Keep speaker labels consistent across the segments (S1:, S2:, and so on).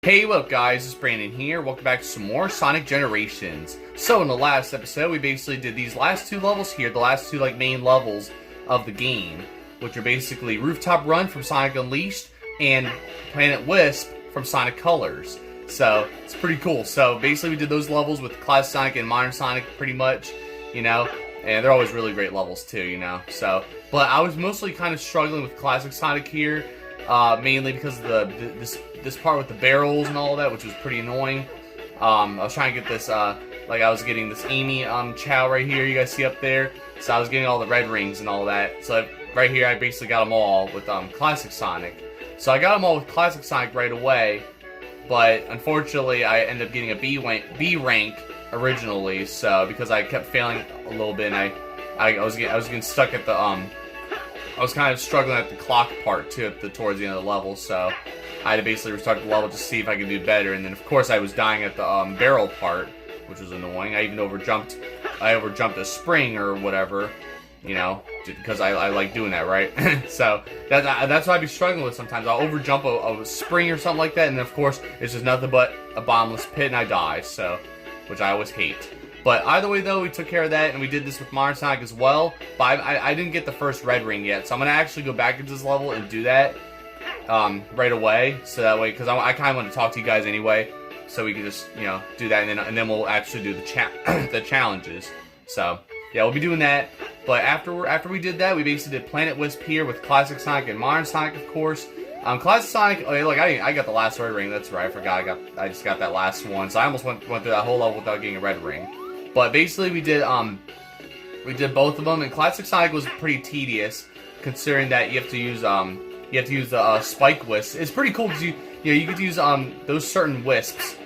S1: Hey, what up guys, it's Brandon here. Welcome back to some more Sonic Generations. So in the last episode, we basically did these last two levels here, the last two main levels of the game, which are basically Rooftop Run from Sonic Unleashed and Planet Wisp from Sonic Colors. So it's pretty cool. So basically we did those levels with Classic Sonic and Modern Sonic pretty much, and they're always really great levels too, So, but I was mostly kind of struggling with Classic Sonic here. Mainly because of this part with the barrels and all that, which was pretty annoying. I was trying to get this, I was getting this Amy Chow right here, you guys see up there. So I was getting all the red rings and all that. So right here, I basically got them all with Classic Sonic. So I got them all with Classic Sonic right away, but unfortunately, I ended up getting a B rank originally. So because I kept failing a little bit, and I was getting stuck at the I was kind of struggling at the clock part too towards the end of the level, so I had to basically restart the level just to see if I could do better. And then of course I was dying at the barrel part, which was annoying. I even overjumped a spring or whatever, because I like doing that, right? So that's what I'd be struggling with sometimes. I'll overjump a spring or something like that, and then of course it's just nothing but a bottomless pit and I die. So, which I always hate. But either way though, we took care of that, and we did this with Modern Sonic as well. But I didn't get the first red ring yet, so I'm going to actually go back into this level and do that right away. So that way, because I kind of want to talk to you guys anyway, so we can just, do that, and then we'll actually do the challenges. So, yeah, we'll be doing that. But after we did that, we basically did Planet Wisp here with Classic Sonic and Modern Sonic, of course. Classic Sonic, look, I got the last red ring, that's right, I forgot, I just got that last one, so I almost went through that whole level without getting a red ring. But basically we did both of them, and Classic Sonic was pretty tedious, considering that you have to use the spike wisp. It's pretty cool because you get to use those certain wisps,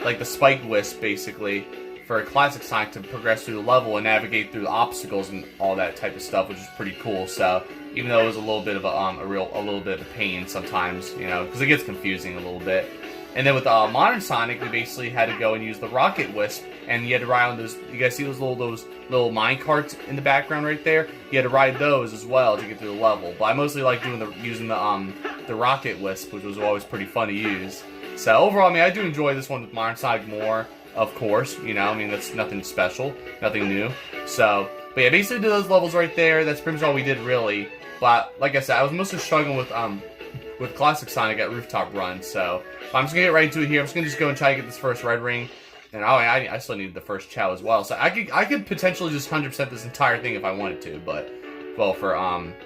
S1: like the spike wisp basically, for a Classic Sonic to progress through the level and navigate through the obstacles and all that type of stuff, which is pretty cool. So even though it was a little bit of a little bit of a pain sometimes, because it gets confusing a little bit. And then with Modern Sonic, we basically had to go and use the Rocket Wisp, and you had to ride on those. You guys see those little mine carts in the background right there? You had to ride those as well to get through the level. But I mostly like using the Rocket Wisp, which was always pretty fun to use. So overall, I do enjoy this one with Modern Sonic more, of course. That's nothing special, nothing new. So, but yeah, basically did those levels right there. That's pretty much all we did really. But like I said, I was mostly struggling with Classic Sonic at Rooftop Run. So I'm just gonna get right into it here. I'm just gonna go and try to get this first red ring. And I still needed the first Chow as well. So I could potentially just 100% this entire thing if I wanted to, but well, for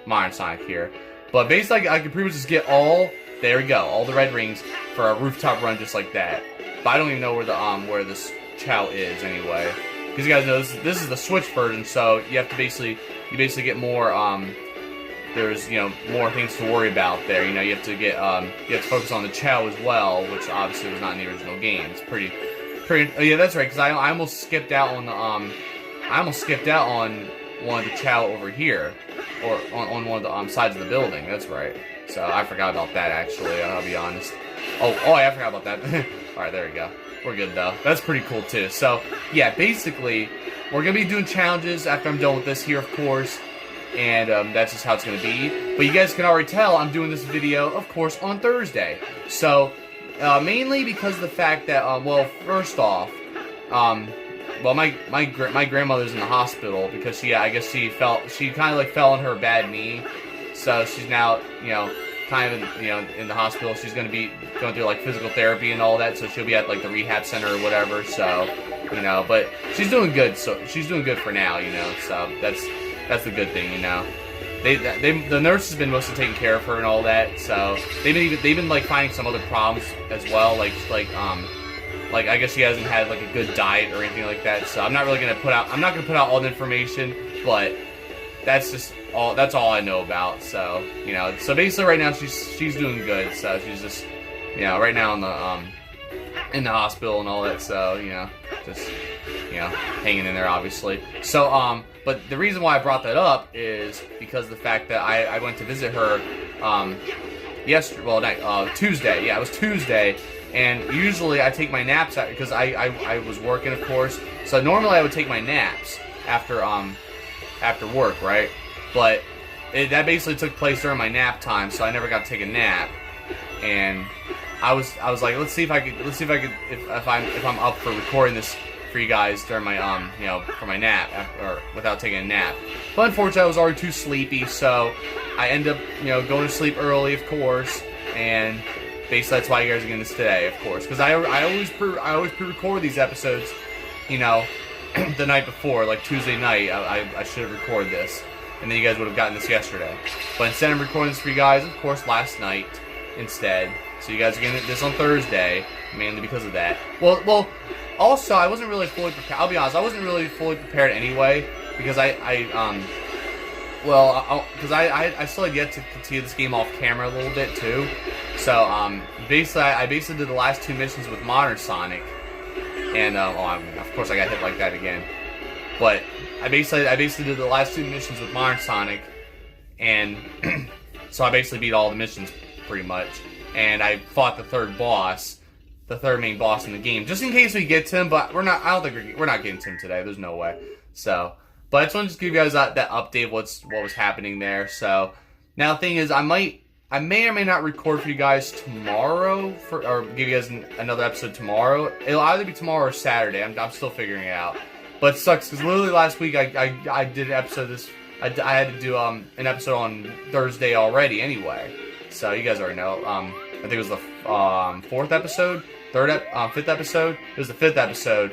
S1: Modern Sonic here. But basically I could pretty much just get all the red rings for a Rooftop Run just like that. But I don't even know where this Chow is anyway. Because you guys know this is the Switch version, so you have to basically get more there's more things to worry about there. You have to focus on the Chow as well, which obviously was not in the original game. It's pretty. Oh yeah, that's right. Because I almost skipped out on one of the Chow over here, or on one of the sides of the building. That's right. So I forgot about that actually. I'll be honest. Oh yeah, I forgot about that. All right, there we go. We're good though. That's pretty cool too. So yeah, basically we're gonna be doing challenges after I'm done with this here, of course. And that's just how it's going to be. But you guys can already tell I'm doing this video, of course, on Thursday. So, mainly because of the fact that, well, first off, well, my grandmother's in the hospital because I guess she kind of fell on her bad knee. So she's now, kind of in the hospital. She's going to be going through physical therapy and all that. So she'll be at the rehab center or whatever. So, but she's doing good. So she's doing good for now, so that's the good thing, the nurse has been mostly taking care of her and all that, so they've been finding some other problems as well, like I guess she hasn't had a good diet or anything like that. So I'm not gonna put out all the information, but that's all I know about. So so basically right now she's doing good. So she's just right now in the hospital and all that. So just hanging in there obviously. So but the reason why I brought that up is because of the fact that I went to visit her Tuesday. Yeah, it was Tuesday, and usually I take my naps out because I was working, of course. So normally I would take my naps after work, right? But that basically took place during my nap time, so I never got to take a nap. And I was like, let's see if I'm up for recording this for you guys during my for my nap or without taking a nap. But unfortunately, I was already too sleepy, so I end up going to sleep early, of course, and basically that's why you guys are getting this today, of course, because I always pre-record these episodes, the night before, like Tuesday night. I should have recorded this, and then you guys would have gotten this yesterday. But instead, I'm recording this for you guys, of course, last night instead. So you guys are getting this on Thursday, mainly because of that. Well, also, I wasn't really fully prepared. I'll be honest, I wasn't really fully prepared anyway, because I still had yet to continue this game off camera a little bit too. So basically, I basically did the last 2 missions with Modern Sonic, and of course I got hit like that again. But I basically did the last 2 missions with Modern Sonic, and so I basically beat all the missions pretty much. And I fought the third main boss in the game, just in case we get to him. But we're not. I don't think we're not getting to him today. There's no way. So, but I just want to give you guys that update of what was happening there. So now the thing is, I may or may not record for you guys tomorrow, or give you guys another episode tomorrow. It'll either be tomorrow or Saturday. I'm still figuring it out. But it sucks because literally last week I did an episode I had to do an episode on Thursday already anyway. So you guys already know. I think it was the 4th episode, 5th episode. It was the 5th episode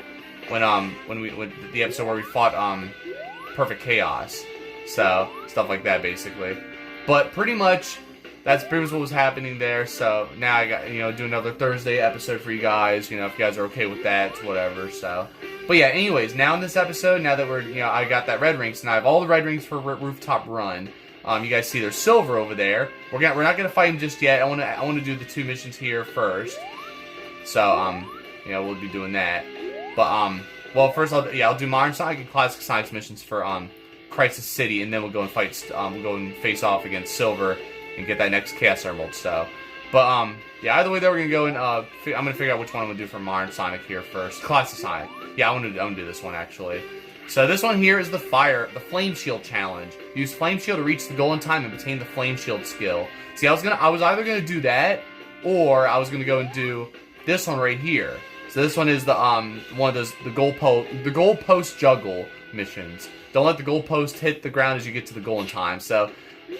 S1: when the episode where we fought Perfect Chaos. So stuff like that basically. But pretty much that's pretty much what was happening there. So now I got do another Thursday episode for you guys. If you guys are okay with that, it's whatever. So, but yeah. Anyways, now in this episode, now that we're I got that red rings, and I have all the red rings for Rooftop Run. You guys see there's Silver over there. We're not gonna fight him just yet. I wanna do the 2 missions here first. So we'll be doing that. But well, first I'll do Modern Sonic and Classic Sonic's missions for Crisis City, and then we'll go and fight. We'll go and face off against Silver and get that next Chaos Emerald. So, but yeah, either way, though, we're gonna go and I'm gonna figure out which one I'm gonna do for Modern Sonic here first. Classic Sonic. Yeah, I'm gonna do this one actually. So this one here is the Flame Shield challenge. Use Flame Shield to reach the goal in time and obtain the Flame Shield skill. See, I was either gonna do that, or I was gonna go and do this one right here. So this one is the one of those the goalpost juggle missions. Don't let the goalpost hit the ground as you get to the goal in time. So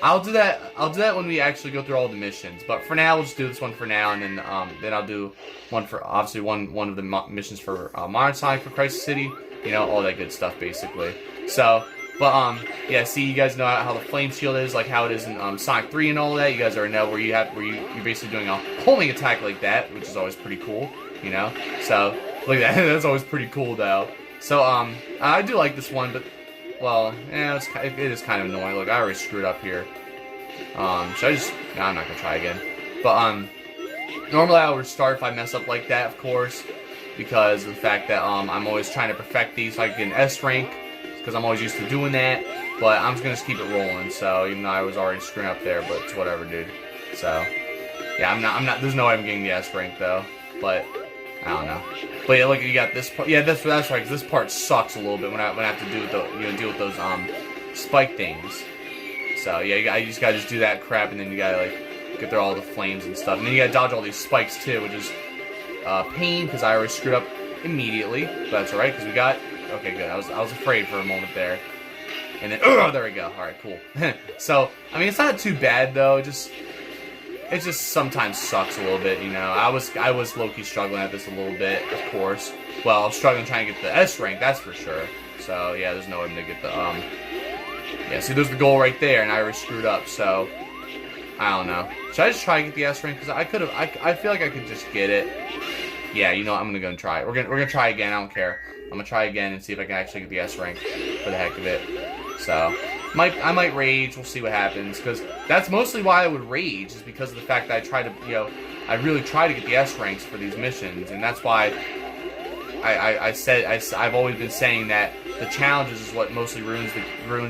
S1: I'll do that when we actually go through all the missions. But for now, we'll just do this one for now, and then I'll do one for obviously one of the missions for Modern Sonic for Crisis City. All that good stuff, basically. So, but, yeah, see, you guys know how the Flame Shield is, like how it is in, Sonic 3 and all that. You guys already know where you're basically doing a homing attack like that, which is always pretty cool, So, look at that. That's always pretty cool, though. So, I do like this one, but, well, it is kind of annoying. Look, I already screwed up here. Should I just... No, I'm not gonna try again. But, normally I would start if I mess up like that, of course, because of the fact that I'm always trying to perfect these so I can get an S rank, because I'm always used to doing that. But I'm just gonna keep it rolling. So even though I was already screwing up there, but it's whatever, dude. So yeah, I'm not. There's no way I'm getting the S rank though. But I don't know. But yeah, look, you got this part. Yeah, that's right. Because this part sucks a little bit when I have to deal with those spike things. So yeah, you just gotta do that crap, and then you gotta like get through all the flames and stuff, and then you gotta dodge all these spikes too, which is pain, because I already screwed up immediately, but that's alright, because we got... Okay, good. I was afraid for a moment there. And then... Oh, there we go. Alright, cool. So, I mean, it's not too bad, though. It just sometimes sucks a little bit, I was low-key struggling at this a little bit, of course. Well, I was struggling trying to get the S rank, that's for sure. So, yeah, there's no way to get the, Yeah, see, there's the goal right there, and I already screwed up, so... I don't know. Should I just try to get the S rank? Because I feel like I could just get it. Yeah, I'm gonna go and try it. We're gonna try again. I don't care. I'm gonna try again and see if I can actually get the S rank for the heck of it. So, I might rage. We'll see what happens. Because that's mostly why I would rage, is because of the fact that I try to, I really try to get the S ranks for these missions, and that's why I've always been saying that the challenges is what mostly ruins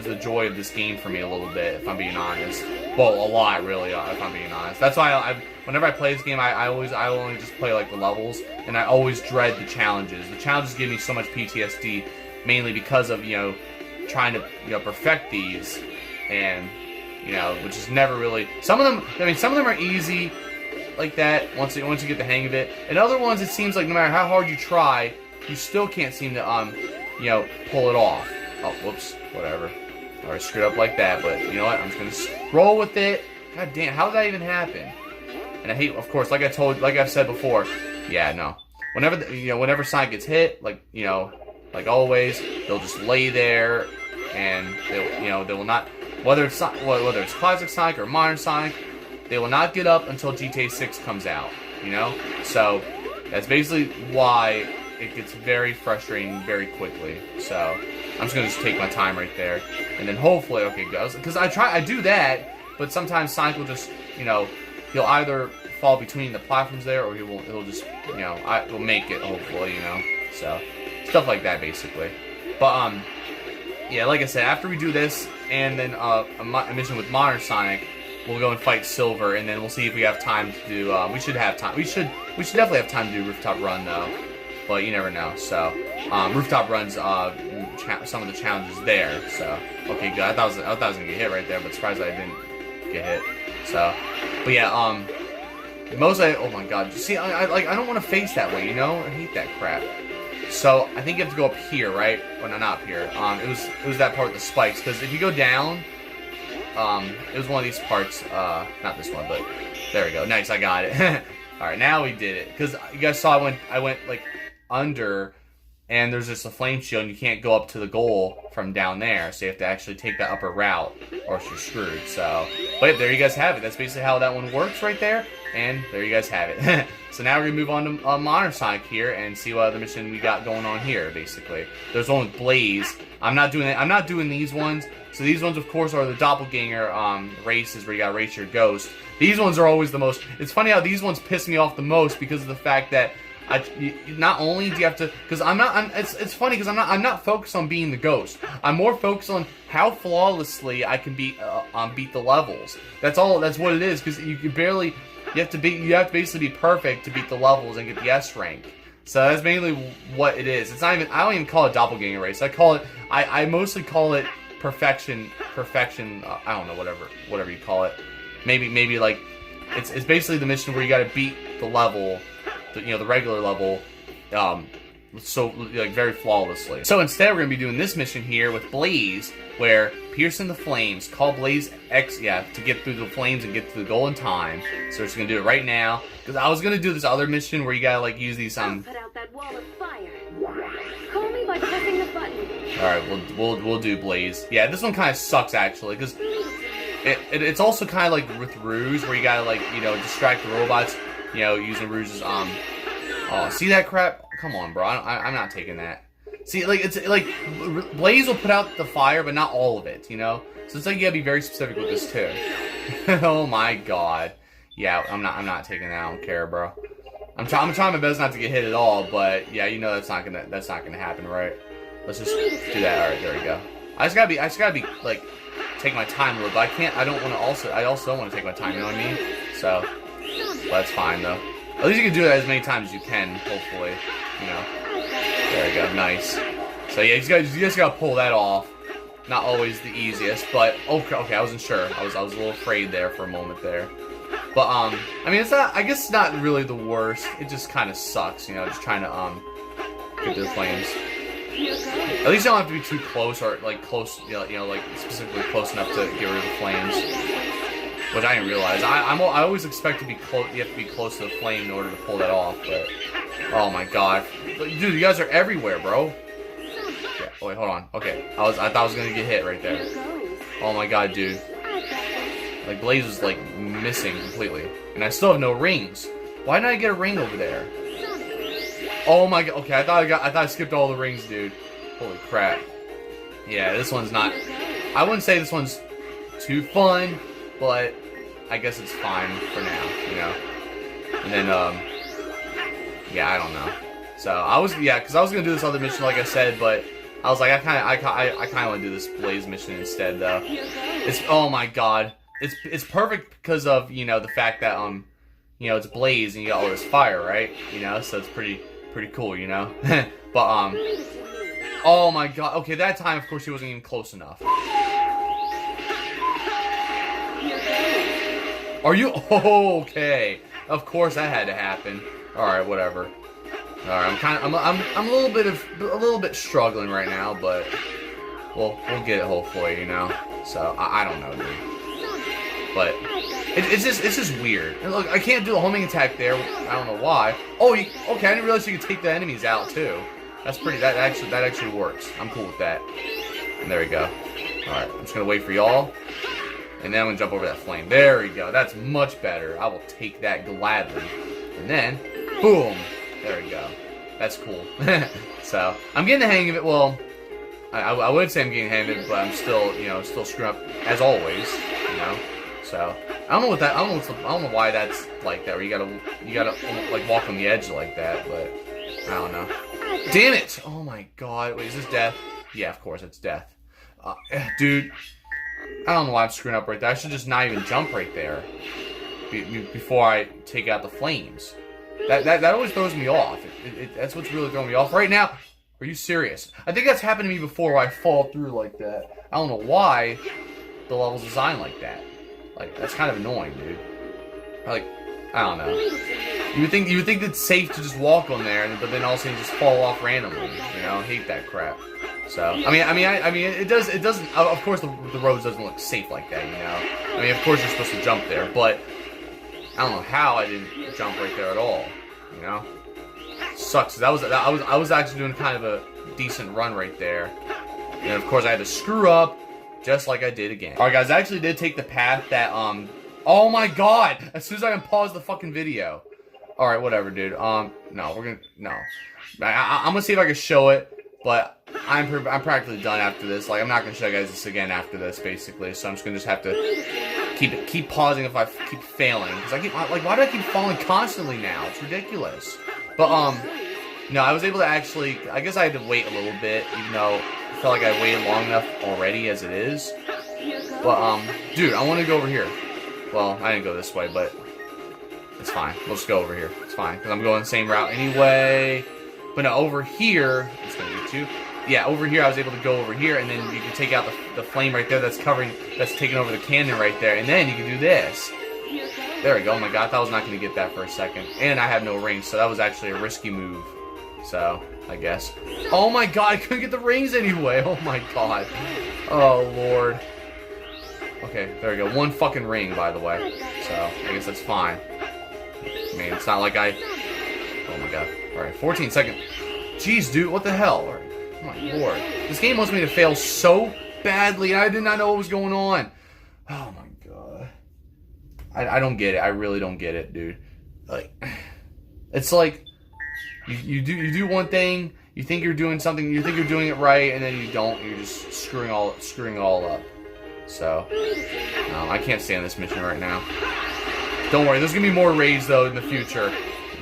S1: the joy of this game for me a little bit, if I'm being honest. Well, a lot, really, if I'm being honest. That's why whenever I play this game, I only just play like the levels, and I always dread the challenges. The challenges give me so much PTSD, mainly because of trying to perfect these, and which is never really. Some of them are easy. like that once you get the hang of it. And other ones, it seems like no matter how hard you try, you still can't seem to you know, pull it off. Oh, whoops, whatever. Alright, screwed up like that, but you know what? I'm just gonna roll with it. God damn, how did that even happen? And I hate, of course, like I've said before. Yeah, no. Whenever Sonic gets hit, like, you know, like always, they'll just lay there, and they will not. Whether it's classic Sonic or modern Sonic, they will not get up until GTA 6 comes out. You know, so that's basically why it gets very frustrating very quickly. So I'm just gonna take my time right there, and then hopefully, okay, goes, because I do that, but sometimes Sonic will just, you know, he'll either fall between the platforms there, or he'll just, you know, will make it, hopefully, you know. So stuff like that basically. But yeah, like I said, after we do this and then a mission with modern Sonic, we'll go and fight Silver, and then we'll see if we have time to do. We should have time. We should definitely have time to do Rooftop Run though, but you never know. So Rooftop Run's some of the challenges there. So okay, good. I thought I was gonna get hit right there, but surprised I didn't get hit. So, but yeah, oh my god, see, I don't want to face that way, you know? I hate that crap. So, I think you have to go up here, right? Well, no, not up here. It was that part with the spikes, because if you go down, it was one of these parts, not this one, but there we go. Nice, I got it. Alright, now we did it. Because you guys saw I went, like, under, and there's just a flame shield, and you can't go up to the goal from down there, so you have to actually take that upper route, or else you're screwed. So, but there you guys have it. That's basically how that one works right there, and there you guys have it. So now we're gonna move on to Modern Sonic here and see what other mission we got going on here. Basically, there's one with Blaze. I'm not doing these ones. So these ones, of course, are the doppelganger races where you gotta race your ghost. These ones are always the most. It's funny how these ones piss me off the most because of the fact that not only do you have to, because it's funny because I'm not focused on being the ghost. I'm more focused on how flawlessly I can beat the levels. That's all. That's what it is. Because you have to basically be perfect to beat the levels and get the S rank. So that's mainly what it is. It's not even. I don't even call it doppelganger race. I mostly call it perfection. I don't know, whatever you call it. Maybe like it's basically the mission where you got to beat the level. The regular level, so like very flawlessly. So instead, we're gonna be doing this mission here with Blaze, where piercing the flames, call Blaze X, to get through the flames and get to the goal in time. So we're just gonna do it right now, because I was gonna do this other mission where you gotta like use these
S2: Put out that wall of fire. Call me by pressing the button.
S1: All right, we'll do Blaze. Yeah, this one kind of sucks actually, because it's also kind of like with Rouge, where you gotta like distract the robots. Using Rouge's, oh, see that crap? Come on, bro, I'm not taking that. See, like, it's, like, Blaze will put out the fire, but not all of it, So it's like you gotta be very specific with this, too. Oh my god. Yeah, I'm not taking that, I don't care, bro. I'm trying my best not to get hit at all, but, yeah, that's not gonna happen, right? Let's just do that, alright, there we go. I just gotta be, like, take my time a little, but I also don't want to take my time, you know what I mean? So... But that's fine though. At least you can do that as many times as you can, hopefully. There we go, nice. So yeah, you guys gotta pull that off. Not always the easiest, but okay, I wasn't sure. I was a little afraid there for a moment there. But I mean, it's not. I guess it's not really the worst. It just kind of sucks, just trying to get to the flames. At least you don't have to be too close, or like close, like specifically close enough to get rid of the flames. Which I didn't realize. I always expect to be close. You have to be close to the flame in order to pull that off. But oh my god, dude, you guys are everywhere, bro. Yeah. Oh wait, hold on. Okay, I thought I was gonna get hit right there. Oh my god, dude. Like Blaze was like missing completely, and I still have no rings. Why didn't I get a ring over there? Oh my god. Okay, I thought I skipped all the rings, dude. Holy crap. Yeah, this one's not. I wouldn't say this one's too fun, but I guess it's fine for now, And then, yeah, I don't know. So because I was gonna do this other mission, like I said, but I was like, I kind of want to do this Blaze mission instead, though. Oh my god, it's perfect because of the fact that it's Blaze and you got all this fire, right? So it's pretty cool, But oh my god, okay, that time of course he wasn't even close enough. Are you okay? Of course that had to happen. All right, whatever. All right, I'm a little bit struggling right now, but we'll get it hopefully, you know. So I don't know, dude. But it's just weird. And look, I can't do the homing attack there. I don't know why. Oh, okay. I didn't realize you could take the enemies out too. That's pretty. That actually works. I'm cool with that. And there we go. All right, I'm just gonna wait for y'all, and then I'm gonna jump over that flame. There we go. That's much better. I will take that gladly. And then, boom. There we go. That's cool. So I'm getting the hang of it. Well, I would say I'm getting the hang of it, but I'm still, you know, still screwing up as always. You know. So I don't know what that. I don't know why that's like that. Where you gotta like walk on the edge like that. But I don't know. Damn it! Oh my god. Wait, is this death? Yeah, of course it's death. Dude, I don't know why I'm screwing up right there. I should just not even jump right there before I take out the flames. That always throws me off. That's what's really throwing me off right now. Are you serious? I think that's happened to me before where I fall through like that. I don't know why the level's designed like that. Like, that's kind of annoying, dude. Like, I don't know. You would think it's safe to just walk on there, but then all of a sudden just fall off randomly. You know, I hate that crap. So I mean, it doesn't. Of course, the roads doesn't look safe like that. You know, I mean, of course you're supposed to jump there, but I don't know how I didn't jump right there at all. You know, sucks. I was actually doing kind of a decent run right there, and of course I had to screw up just like I did again. All right, guys, I actually did take the path that Oh my god! As soon as I can pause the fucking video. All right, whatever, dude. No, I'm gonna see if I can show it. But I'm practically done after this. Like, I'm not gonna show you guys this again after this, basically. So I'm just gonna have to keep pausing if I keep failing, because I keep like, why do I keep falling constantly now? It's ridiculous. But no, I was able to actually. I guess I had to wait a little bit, even though I felt like I waited long enough already as it is. But dude, I want to go over here. Well, I didn't go this way, but it's fine. We'll just go over here. It's fine, because I'm going the same route anyway. But no, over here, it's gonna get you. Yeah, over here, I was able to go over here, and then you can take out the flame right there that's taking over the cannon right there, and then you can do this. There we go. Oh my god, I thought I was not gonna get that for a second. And I have no rings, so that was actually a risky move. So, I guess. Oh my god, I couldn't get the rings anyway. Oh my god. Oh lord. Okay, there we go. One fucking ring, by the way. So, I guess that's fine. I mean, it's not like I... Oh my god. Alright, 14 seconds. Jeez, dude, what the hell? Oh my lord. This game wants me to fail so badly, and I did not know what was going on. Oh my god. I don't get it. I really don't get it, dude. Like, it's like, you do one thing, you think you're doing something, you think you're doing it right, and then you don't, you're just screwing it all up. So, no, I can't stand this mission right now. Don't worry, there's gonna be more raids, though, in the future.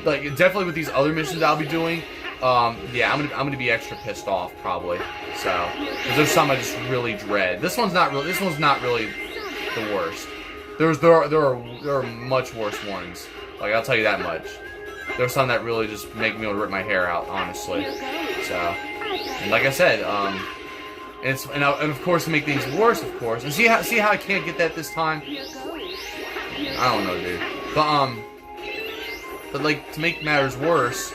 S1: Like, definitely with these other missions I'll be doing, yeah, I'm gonna be extra pissed off probably. So, because there's some I just really dread. This one's not really the worst. There are much worse ones. Like, I'll tell you that much. There's some that really just make me want to rip my hair out, honestly. So, and like I said, and of course to make things worse, of course. And see how I can't get that this time. I don't know, dude. But like, to make matters worse,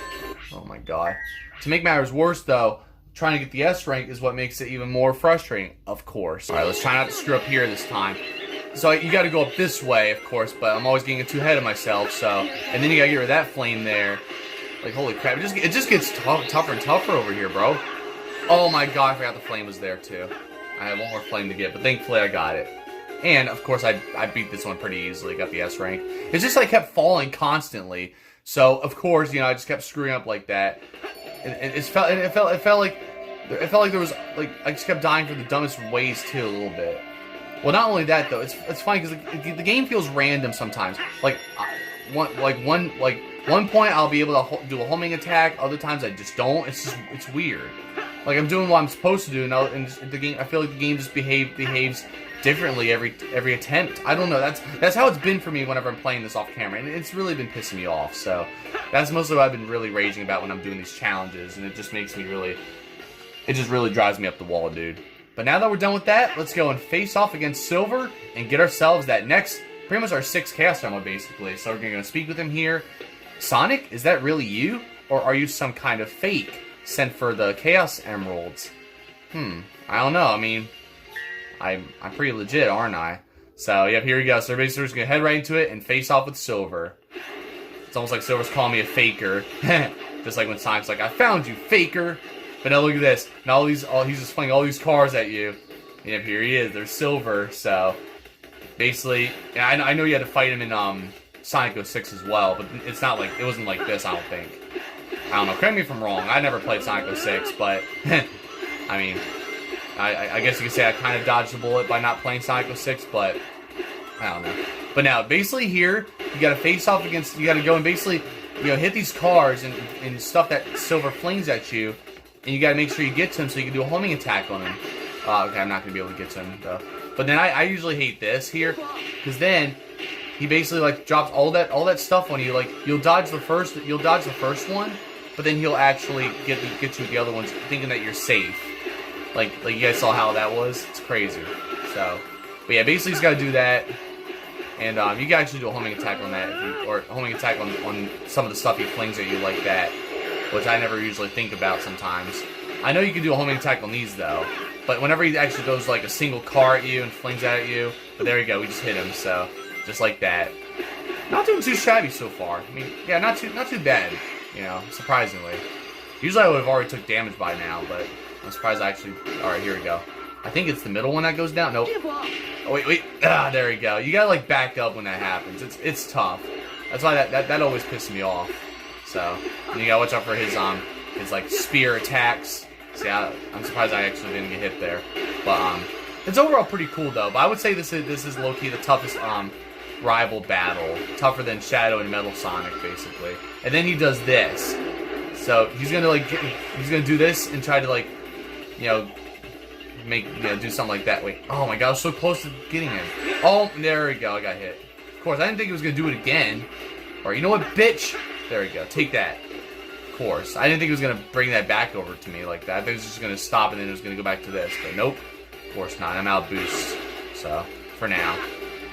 S1: oh my god. To make matters worse, though, trying to get the S rank is what makes it even more frustrating, of course. Alright, let's try not to screw up here this time. So you gotta go up this way, of course, but I'm always getting too ahead of myself, so... And then you gotta get rid of that flame there. Like, holy crap, it just gets tougher and tougher over here, bro. Oh my god, I forgot the flame was there, too. I have one more flame to get, but thankfully I got it. And, of course, I beat this one pretty easily, got the S rank. It's just like, I kept falling constantly. So, of course, you know, I just kept screwing up like that. And it felt like there was, like, I just kept dying for the dumbest ways, too, a little bit. Well, not only that, though, it's funny, because the game feels random sometimes. Like, one point I'll be able to do a homing attack, other times I just don't. It's weird. Like, I'm doing what I'm supposed to do, and the game, I feel like the game just behaves differently every attempt. I don't know. That's how it's been for me whenever I'm playing this off camera, and it's really been pissing me off. So that's mostly what I've been really raging about when I'm doing these challenges, and it just makes me it just really drives me up the wall, dude. But now that we're done with that, let's go and face off against Silver and get ourselves that next pretty much our 6th Chaos Emerald, basically. So we're going to speak with him here. Sonic, is that really you? Or are you some kind of fake sent for the Chaos Emeralds? I don't know. I mean, I'm pretty legit, aren't I? So, yep, here we go. So basically, we're just going to head right into it and face off with Silver. It's almost like Silver's calling me a faker. Just like when Sonic's like, I found you, faker. But now look at this. Now he's just flinging all these cars at you. And yep, here he is. There's Silver. So, basically, I know you had to fight him in Sonic 06 as well, but it's not like, it wasn't like this, I don't think. I don't know. Correct me if I'm wrong. I never played Sonic 06, but, I mean, I guess you could say I kind of dodged the bullet by not playing Sonic 06, but I don't know. But now, basically here, you got to face off against, you got to go and basically, hit these cars and stuff that Silver flings at you, and you got to make sure you get to him so you can do a homing attack on him. Okay, I'm not going to be able to get to him, though. But then I usually hate this here, because then he basically, like, drops all that stuff on you. Like, you'll dodge the first one, but then he'll actually get you with the other ones, thinking that you're safe. Like you guys saw how that was. It's crazy. So, but yeah, basically he's got to do that, and you can actually do a homing attack on that, or homing attack on some of the stuff he flings at you like that, which I never usually think about sometimes. I know you can do a homing attack on these though, but whenever he actually goes like a single car at you and flings that at you, but there you go, we just hit him. So just like that. Not doing too shabby so far. I mean, yeah, not too bad. Surprisingly. Usually I would have already took damage by now, but I'm surprised I actually... Alright, here we go. I think it's the middle one that goes down. Nope. Oh, wait. Ah, there we go. You gotta, like, back up when that happens. It's tough. That's why that always pisses me off. So, and you gotta watch out for his like, spear attacks. See, I'm surprised I actually didn't get hit there. But, it's overall pretty cool, though. But I would say this is low-key the toughest, rival battle. Tougher than Shadow and Metal Sonic, basically. And then he does this. So, he's gonna, like, he's gonna do this and try to, like, do something like that. Wait, oh my god, I was so close to getting him. Oh, there we go, I got hit. Of course, I didn't think he was going to do it again. Or, you know what, bitch? There we go, take that. Of course, I didn't think he was going to bring that back over to me like that. I think it was just going to stop and then it was going to go back to this. But nope, of course not. I'm out of boosts. So, for now.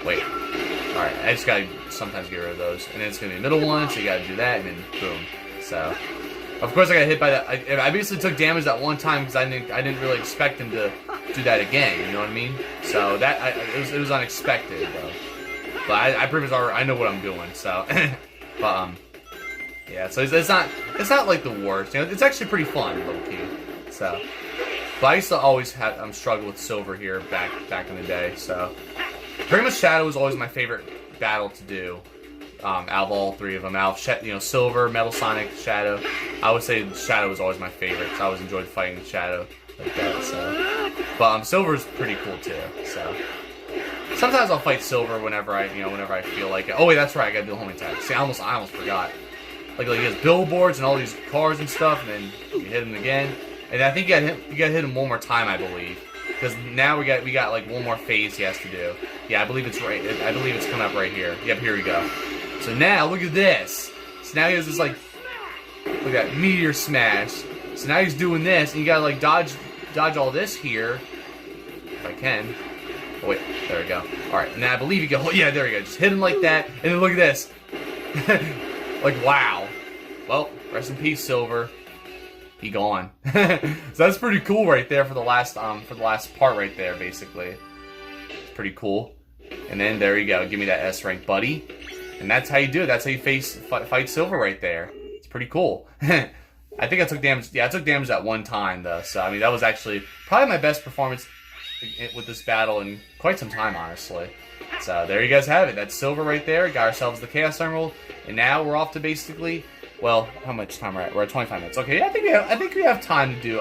S1: Wait. Alright, I just got to sometimes get rid of those. And then it's going to be the middle one, so you got to do that, and then boom. So... Of course, I got hit by that. I basically took damage that one time because I didn't really expect him to do that again. You know what I mean? So that it was unexpected though. But I pretty much already, I know what I'm doing. So, but yeah. So it's not like the worst. It's actually pretty fun, low key. So, but I used to always have struggle with Silver here back in the day. So, pretty much Shadow was always my favorite battle to do. Out of all three of them, Silver, Metal Sonic, Shadow. I would say Shadow was always my favorite, because I always enjoyed fighting Shadow like that. So, but Silver's pretty cool too. So, sometimes I'll fight Silver whenever I feel like it. Oh wait, that's right, I gotta do a homing attack. See, I almost forgot. Like he has billboards and all these cars and stuff, and then you hit him again. And I think you gotta hit him one more time, I believe, because now we got like one more phase he has to do. Yeah, I believe it's right. I believe it's coming up right here. Yep, here we go. So now, look at this. So now he has this, like, look at that, meteor smash. So now he's doing this, and you gotta, like, dodge all this here. If I can. Oh, wait, there we go. Alright, and I believe you can, yeah, there we go. Just hit him like that, and then look at this. Like, wow. Well, rest in peace, Silver. He gone. So that's pretty cool right there for the last part right there, basically. It's pretty cool. And then, there you go. Give me that S rank, buddy. And that's how you do it. That's how you fight Silver right there. It's pretty cool. I think I took damage. Yeah, I took damage that one time, though. So, I mean, that was actually probably my best performance with this battle in quite some time, honestly. So, there you guys have it. That's Silver right there. Got ourselves the Chaos Emerald. And now we're off to basically... Well, how much time we're at? We're at 25 minutes. Okay, yeah, I think we have time to do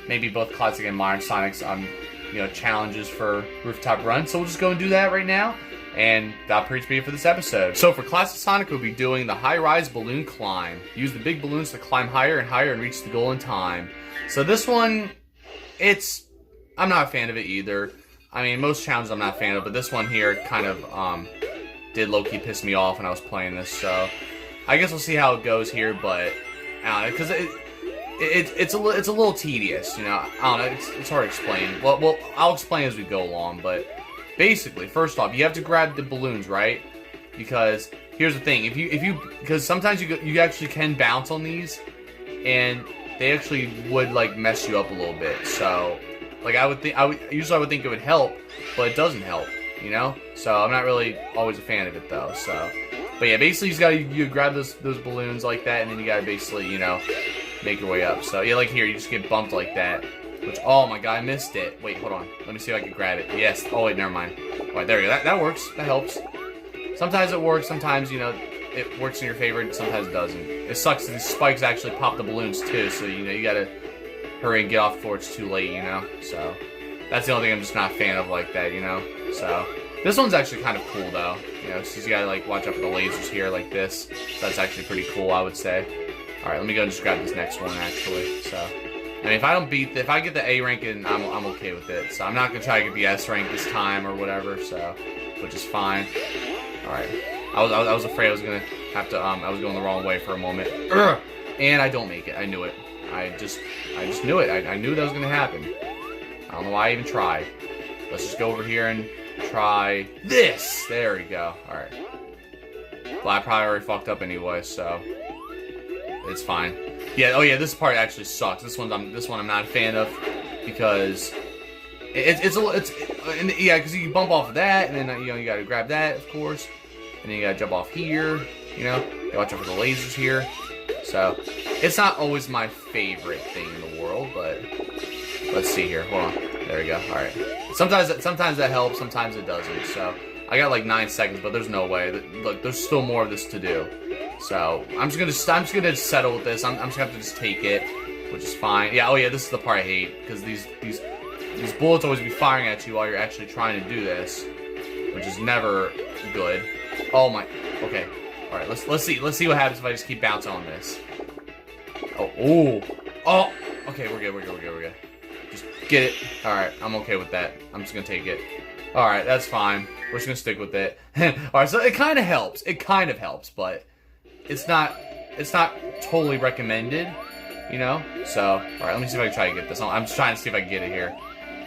S1: maybe both Classic and Modern Sonic's challenges for Rooftop Run. So we'll just go and do that right now. And that pretty much be it for this episode. So for Classic Sonic, we'll be doing the high-rise balloon climb. Use the big balloons to climb higher and higher and reach the goal in time. So this one, I'm not a fan of it either. I mean, most challenges I'm not a fan of, but this one here kind of did low-key piss me off when I was playing this. So I guess we'll see how it goes here, but I don't know, because it's a little tedious, I don't know. It's hard to explain. Well, I'll explain as we go along, but basically, first off, you have to grab the balloons, right? Because here's the thing: because sometimes you actually can bounce on these, and they actually would like mess you up a little bit. So, like I would think it would help, but it doesn't help, you know. So I'm not really always a fan of it though. So, but yeah, basically you grab those balloons like that, and then you gotta basically make your way up. So yeah, like here, you just get bumped like that. Which, oh my god, I missed it. Wait, hold on. Let me see if I can grab it. Yes. Oh wait, never mind. Alright, there we go. That works. That helps. Sometimes it works. Sometimes, it works in your favor. Sometimes it doesn't. It sucks that these spikes actually pop the balloons too. So, you gotta hurry and get off before it's too late, So, that's the only thing I'm just not a fan of like that, So, this one's actually kind of cool though. So you gotta like watch out for the lasers here like this. So that's actually pretty cool, I would say. Alright, let me go and just grab this next one actually. So, I mean, if I get the A rank, and I'm okay with it. So I'm not gonna try to get the S rank this time or whatever. So, which is fine. All right. I was afraid I was gonna have to. I was going the wrong way for a moment. And I don't make it. I knew it. I just knew it. I knew that was gonna happen. I don't know why I even tried. Let's just go over here and try this. There we go. All right. Well, I probably already fucked up anyway, so it's fine. Yeah, oh yeah, this part actually sucks. This one I'm not a fan of because yeah, because you bump off of that, and then you gotta grab that, of course, and then you gotta jump off here. You watch out for the lasers here. So it's not always my favorite thing in the world, but let's see here. Hold on, there we go. All right. Sometimes that helps, sometimes it doesn't. So I got like 9 seconds, but there's no way. Look, there's still more of this to do. So I'm just gonna settle with this. I'm just gonna have to just take it, which is fine. Yeah. Oh yeah, this is the part I hate because these bullets always be firing at you while you're actually trying to do this, which is never good. Oh my. Okay. All right. Let's see what happens if I just keep bouncing on this. Oh. Okay. We're good. Just get it. All right. I'm okay with that. I'm just gonna take it. All right. That's fine. We're just gonna stick with it. All right. So it kind of helps. But it's not totally recommended, So, all right, let me see if I can try to get this. I'm just trying to see if I can get it here,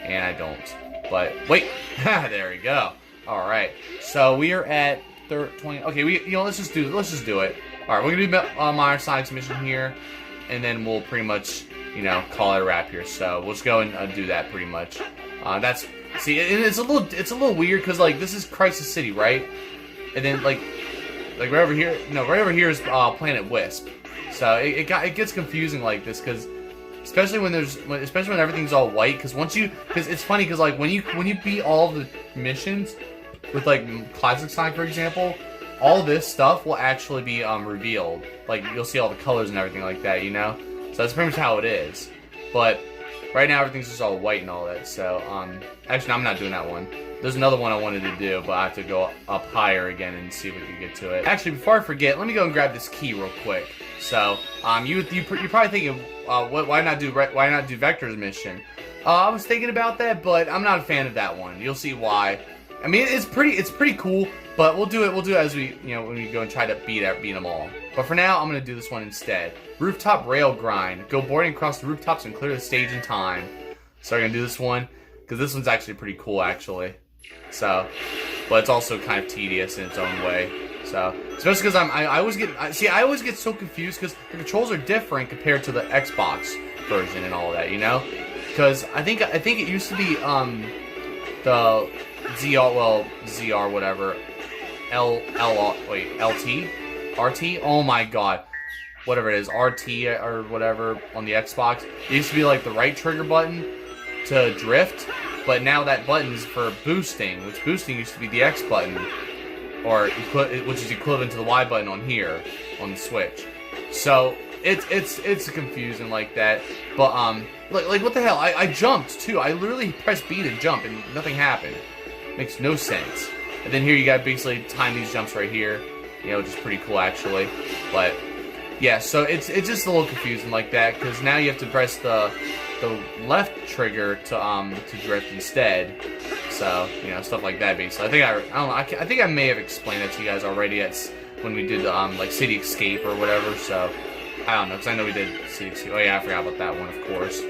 S1: and I don't. But wait, there we go. All right, so we are at 20. Okay, let's just do it. All right, we're gonna do Minor Sonic's mission here, and then we'll pretty much call it a wrap here. So we'll just go and do that pretty much. It's a little weird because like this is Crisis City, right? And then like right over here is Planet Wisp. So it gets confusing like this because especially when everything's all white. Because it's funny because like when you beat all the missions with like Classic Sonic, for example, all this stuff will actually be revealed. Like you'll see all the colors and everything like that, So that's pretty much how it is. But right now everything's just all white and all that. So actually I'm not doing that one. There's another one I wanted to do, but I have to go up higher again and see if we can get to it. Actually, before I forget, let me go and grab this key real quick. So, you're probably thinking, why not do Vector's mission? I was thinking about that, but I'm not a fan of that one. You'll see why. I mean, it's pretty cool, but we'll do it as we, when we go and try to beat them all. But for now, I'm gonna do this one instead. Rooftop rail grind. Go boarding across the rooftops and clear the stage in time. So we're gonna do this one because this one's actually pretty cool, actually. So, but it's also kind of tedious in its own way. So, especially because I always get so confused because the controls are different compared to the Xbox version and all that, Because I think it used to be the ZR whatever LT RT. Oh my god, whatever it is, RT or whatever on the Xbox. It used to be like the right trigger button to drift. But now that button's for boosting, which boosting used to be the X button, which is equivalent to the Y button on here, on the Switch. So it's confusing like that. But like what the hell? I jumped too. I literally pressed B to jump and nothing happened. Makes no sense. And then here you got basically time these jumps right here, which is pretty cool actually. But yeah, so it's just a little confusing like that because now you have to press the left trigger to drift instead. So stuff like that basically. I think I may have explained that to you guys already when we did like City Escape or whatever. So I don't know because I know we did City Escape. Oh yeah, I forgot about that one, of course.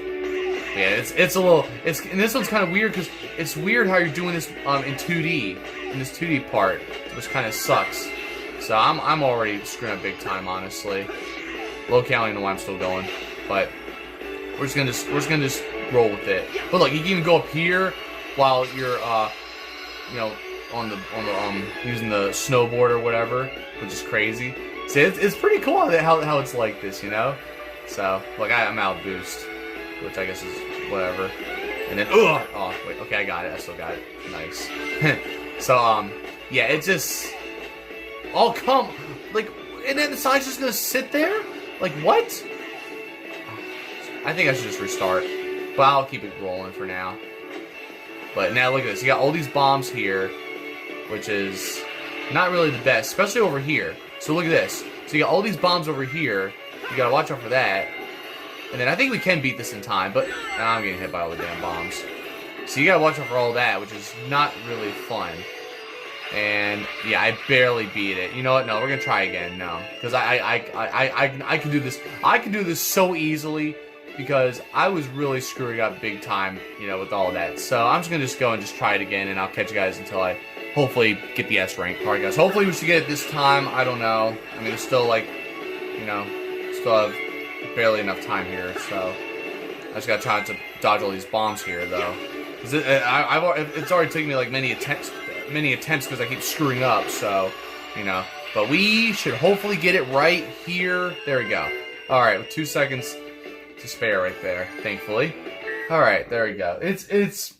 S1: Yeah, it's a little, and this one's kind of weird because it's weird how you're doing this in 2D, in this 2D part, which kind of sucks. So I'm already screwing up big time, honestly. Low-key, I don't even know why I'm still going, but we're just gonna just roll with it. But look, you can even go up here while you're you know, on the using the snowboard or whatever, which is crazy. See, it's pretty cool how it's like this, you know. So look, I'm out of boost, which I guess is whatever. And then oh wait, okay, I got it. I still got it. Nice. So yeah, it just come like, and then the sign's just gonna sit there. Like what? I think I should just restart, but I'll keep it rolling for now. But now look at this. You got all these bombs here, which is not really the best, especially over here. So look at this. So you got all these bombs over here. You gotta watch out for that. And then I think we can beat this in time, but I'm getting hit by all the damn bombs. So you gotta watch out for all that, which is not really fun. And yeah, I barely beat it. You know what? No, we're gonna try again. No, because I can do this. I can do this so easily because I was really screwing up big time, you know, with all that. So I'm just gonna go and just try it again, and I'll catch you guys until I hopefully get the S rank. Alright, guys. Hopefully we should get it this time. I don't know. I mean, it's still like, you know, still have barely enough time here, so I just gotta try to dodge all these bombs here, though. Cause it's already taken me like many attempts because I keep screwing up. So, you know, but we should hopefully get it right here. There we go. All right, with 2 seconds to spare right there, thankfully. All right, there we go. It's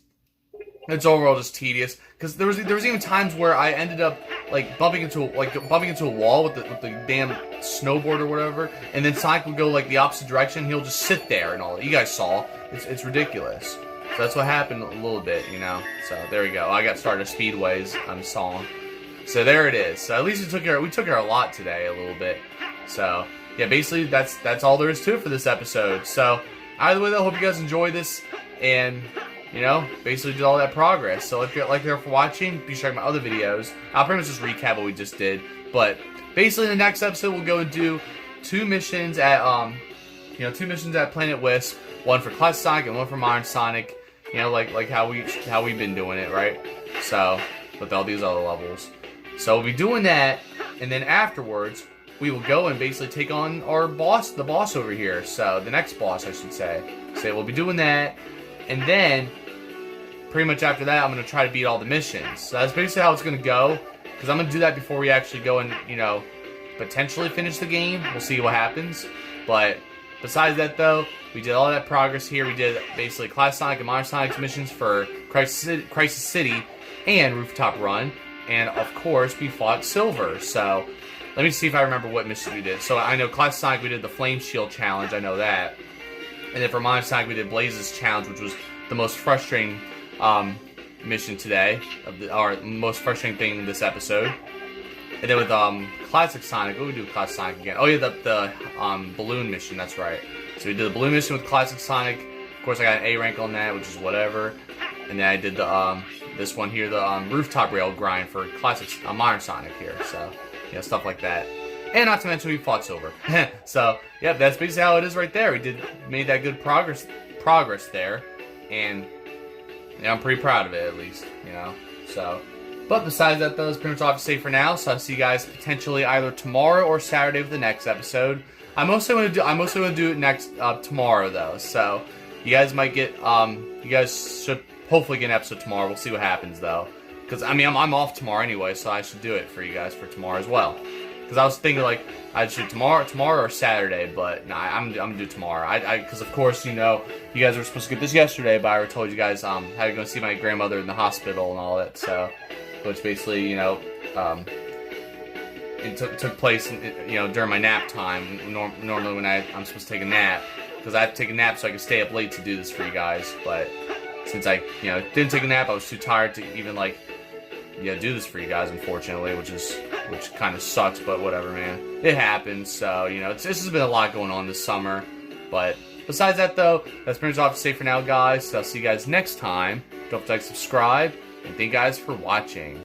S1: overall just tedious because there was even times where I ended up like bumping into a wall with the damn snowboard or whatever, and then Sonic would go like the opposite direction. He'll just sit there and all. You guys saw. It's ridiculous. So that's what happened a little bit, you know. So there we go. I got started speedways. I'm sawing. So there it is. So at least we took care a lot today, a little bit. So yeah, basically that's all there is to it for this episode. So either way, though, hope you guys enjoyed this, and you know, basically did all that progress. So if you're there for watching, be sure to check my other videos. I'll pretty much just recap what we just did. But basically, in the next episode, we'll go and do two missions at Planet Wisp. One for Classic Sonic and one for Modern Sonic. You know, like how we've been doing it, right? So with all these other levels. So we'll be doing that, and then afterwards we will go and basically take on our boss, the boss over here. So the next boss, I should say. So we'll be doing that, and then pretty much after that, I'm gonna try to beat all the missions. So that's basically how it's gonna go. Because I'm gonna do that before we actually go and, you know, potentially finish the game. We'll see what happens. But besides that, though, we did all that progress here. We did basically Classic Sonic and Modern Sonic's missions for Crisis City and Rooftop Run. And, of course, we fought Silver. So, let me see if I remember what mission we did. So, I know Classic Sonic, we did the Flame Shield Challenge. I know that. And then for Modern Sonic, we did Blaze's Challenge, which was the most frustrating mission today. Or most frustrating thing in this episode. And then with Classic Sonic, what did we do with Classic Sonic again? Oh yeah, the balloon mission, that's right. So we did the balloon mission with Classic Sonic. Of course, I got an A rank on that, which is whatever. And then I did the this one here, the rooftop rail grind for Classic Modern Sonic here. So yeah, stuff like that. And not to mention we fought Silver. So yeah, that's basically how it is right there. We made that good progress there, and yeah, I'm pretty proud of it at least, you know. So. But besides that, though, it's pretty much all I have to say for now. So I'll see you guys potentially either tomorrow or Saturday for the next episode. I'm mostly going to do it next tomorrow, though. So you guys might get you guys should hopefully get an episode tomorrow. We'll see what happens, though. Because I mean I'm off tomorrow anyway, so I should do it for you guys for tomorrow as well. Because I was thinking like I should tomorrow or Saturday, but nah, I'm gonna do tomorrow. Because of course, you know, you guys were supposed to get this yesterday, but I already told you guys how to go see my grandmother in the hospital and all that. So. Which basically, you know, it took place, you know, during my nap time. Normally when I'm supposed to take a nap, because I have to take a nap so I can stay up late to do this for you guys. But since I, you know, didn't take a nap, I was too tired to even like, yeah, do this for you guys. Unfortunately, which kind of sucks, but whatever, man. It happens. So you know, this has been a lot going on this summer. But besides that, though, that's pretty much all I have to say for now, guys. So I'll see you guys next time. Don't forget to subscribe. And thank you guys for watching.